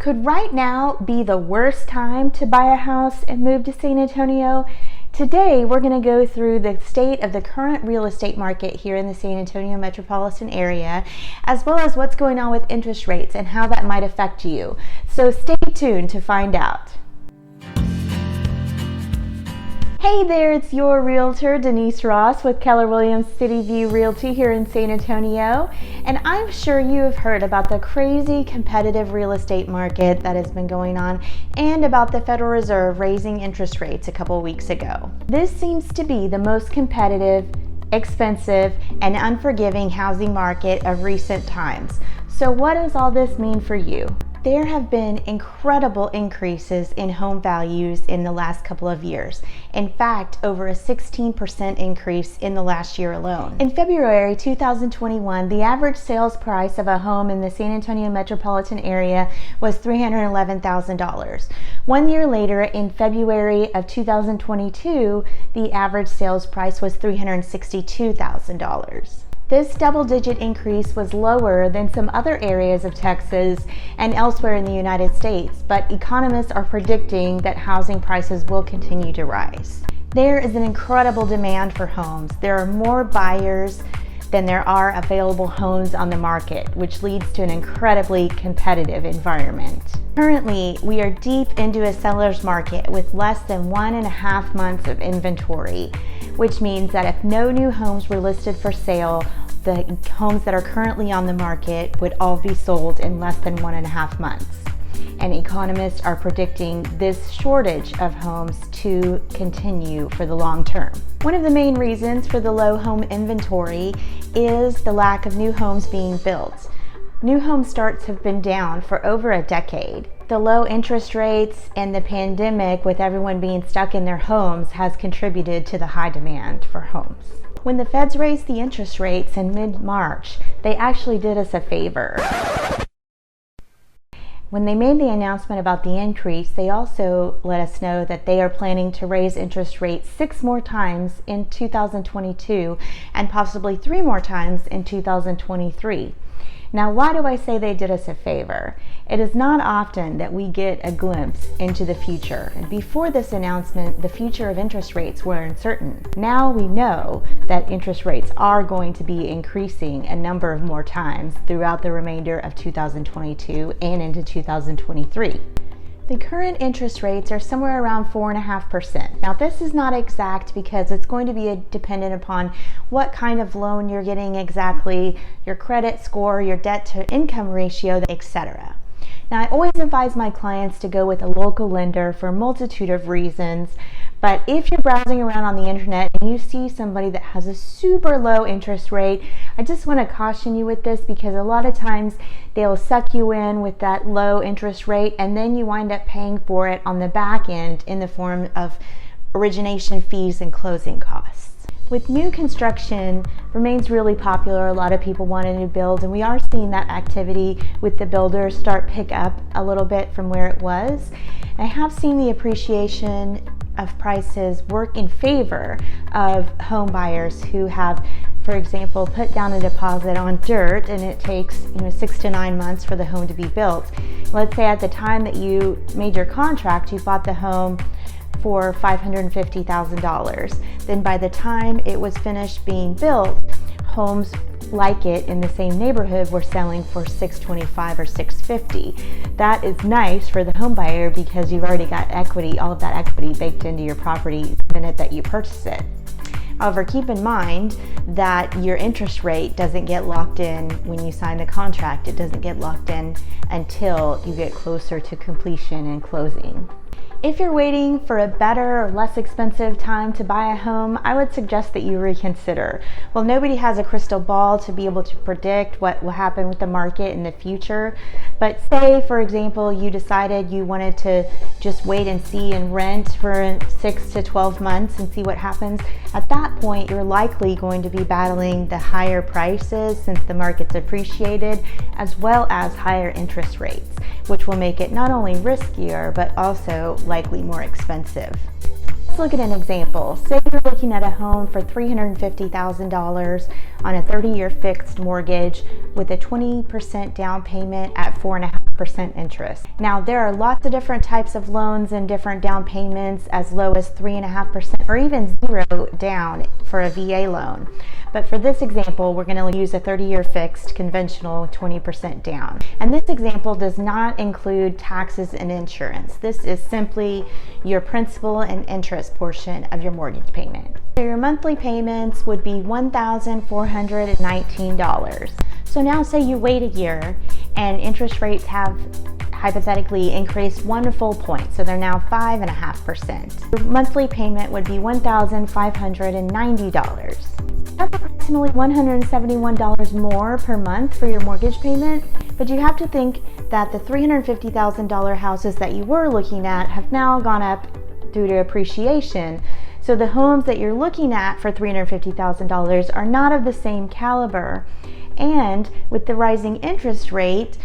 Could right now be the worst time to buy a house and move to San Antonio? Today, we're going to go through the state of the current real estate market here in the San Antonio metropolitan area, as well as what's going on with interest rates and how that might affect you. So stay tuned to find out. Hey there, it's your realtor, Denise Ross with Keller Williams City View Realty here in San Antonio. And I'm sure you have heard about the crazy competitive real estate market that has been going on and about the Federal Reserve raising interest rates a couple weeks ago. This seems to be the most competitive, expensive, and unforgiving housing market of recent times. So what does all this mean for you? There have been incredible increases in home values in the last couple of years. In fact, over a 16% increase in the last year alone. In February 2021, the average sales price of a home in the San Antonio metropolitan area was $311,000. 1 year later, in February of 2022, the average sales price was $362,000. This double-digit increase was lower than some other areas of Texas and elsewhere in the United States, but economists are predicting that housing prices will continue to rise. There is an incredible demand for homes. There are more buyers than there are available homes on the market, which leads to an incredibly competitive environment. Currently, we are deep into a seller's market with less than 1.5 months of inventory, which means that if no new homes were listed for sale, the homes that are currently on the market would all be sold in less than 1.5 months. And economists are predicting this shortage of homes to continue for the long term. One of the main reasons for the low home inventory is the lack of new homes being built. New home starts have been down for over a decade. The low interest rates and the pandemic, with everyone being stuck in their homes, has contributed to the high demand for homes. When the feds raised the interest rates in mid-March, they actually did us a favor. When they made the announcement about the increase, they also let us know that they are planning to raise interest rates 6 more times in 2022 and possibly 3 more times in 2023. Now, why do I say they did us a favor? It is not often that we get a glimpse into the future. And before this announcement, the future of interest rates were uncertain. Now we know that interest rates are going to be increasing a number of more times throughout the remainder of 2022 and into 2023. The current interest rates are somewhere around 4.5%. Now, this is not exact because it's going to be dependent upon what kind of loan you're getting exactly, your credit score, your debt to income ratio, etc. Now, I always advise my clients to go with a local lender for a multitude of reasons, but if you're browsing around on the internet and you see somebody that has a super low interest rate, I just want to caution you with this because a lot of times they'll suck you in with that low interest rate and then you wind up paying for it on the back end in the form of origination fees and closing costs. With new construction remains really popular, a lot of people wanting to build, and we are seeing that activity with the builders start pick up a little bit from where it was. I have seen the appreciation of prices work in favor of home buyers who have, for example, put down a deposit on dirt and it takes 6 to 9 months for the home to be built. Let's say at the time that you made your contract, you bought the home for $550,000. Then by the time it was finished being built, homes like it in the same neighborhood were selling for $625,000 or $650,000. That is nice for the home buyer because you've already got equity, all of that equity baked into your property the minute that you purchase it. However, keep in mind that your interest rate doesn't get locked in when you sign the contract. It doesn't get locked in until you get closer to completion and closing. If you're waiting for a better or less expensive time to buy a home, I would suggest that you reconsider. Well, nobody has a crystal ball to be able to predict what will happen with the market in the future. But say, for example, you decided you wanted to just wait and see and rent for 6 to 12 months and see what happens. At that point, you're likely going to be battling the higher prices since the market's appreciated, as well as higher interest rates, which will make it not only riskier, but also likely more expensive. Let's look at an example. Say you're looking at a home for $350,000 on a 30-year fixed mortgage with a 20% down payment at 4.5%. 4% interest. Now, there are lots of different types of loans and different down payments, as low as 3.5% or even 0 down for a VA loan. But for this example, we're going to use a 30-year fixed conventional 20% down. And this example does not include taxes and insurance. This is simply your principal and interest portion of your mortgage payment. So your monthly payments would be $1,419. So now say you wait a year and interest rates have hypothetically increased 1 full point, so they're now 5.5%. Your monthly payment would be $1,590. That's approximately $171 more per month for your mortgage payment, but you have to think that the $350,000 houses that you were looking at have now gone up due to appreciation. So the homes that you're looking at for $350,000 are not of the same caliber. And with the rising interest rate,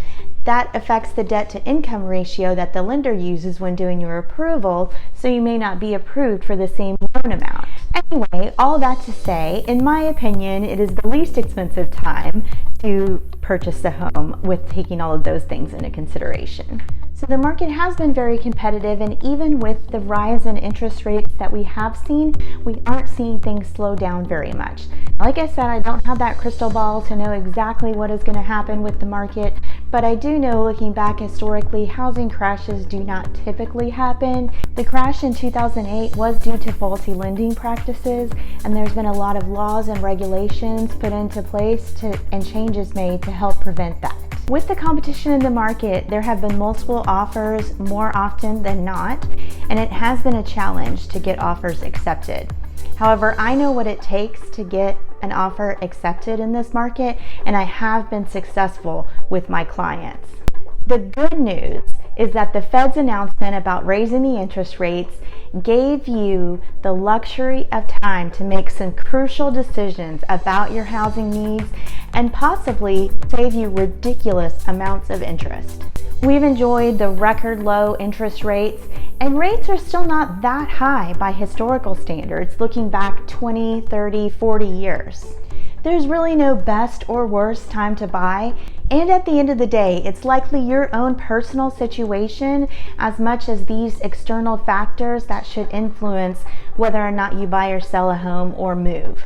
that affects the debt to income ratio that the lender uses when doing your approval, so you may not be approved for the same loan amount. Anyway, all that to say, in my opinion, it is the least expensive time to purchase a home with taking all of those things into consideration. So the market has been very competitive, and even with the rise in interest rates that we have seen, we aren't seeing things slow down very much. Like I said, I don't have that crystal ball to know exactly what is going to happen with the market, but I do know, looking back historically, housing crashes do not typically happen. The crash in 2008 was due to faulty lending practices, and there's been a lot of laws and regulations put into place and changes made to help prevent that. With the competition in the market, there have been multiple offers more often than not, and it has been a challenge to get offers accepted. However, I know what it takes to get an offer accepted in this market, and I have been successful with my clients. The good news is that the Fed's announcement about raising the interest rates gave you the luxury of time to make some crucial decisions about your housing needs and possibly save you ridiculous amounts of interest. We've enjoyed the record low interest rates, and rates are still not that high by historical standards, looking back 20, 30, 40 years. There's really no best or worst time to buy, and at the end of the day, it's likely your own personal situation as much as these external factors that should influence whether or not you buy or sell a home or move.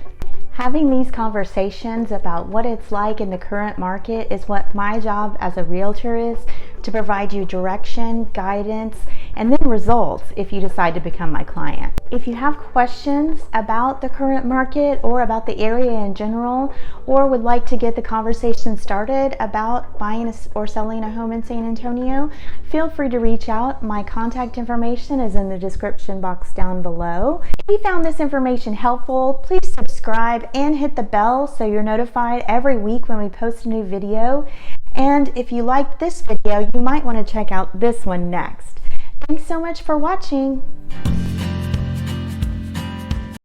Having these conversations about what it's like in the current market is what my job as a realtor is, to provide you direction, guidance, and then results if you decide to become my client. If you have questions about the current market or about the area in general, or would like to get the conversation started about buying or selling a home in San Antonio, feel free to reach out. My contact information is in the description box down below. If you found this information helpful, please subscribe and hit the bell so you're notified every week when we post a new video. And if you liked this video, you might want to check out this one next. Thanks so much for watching.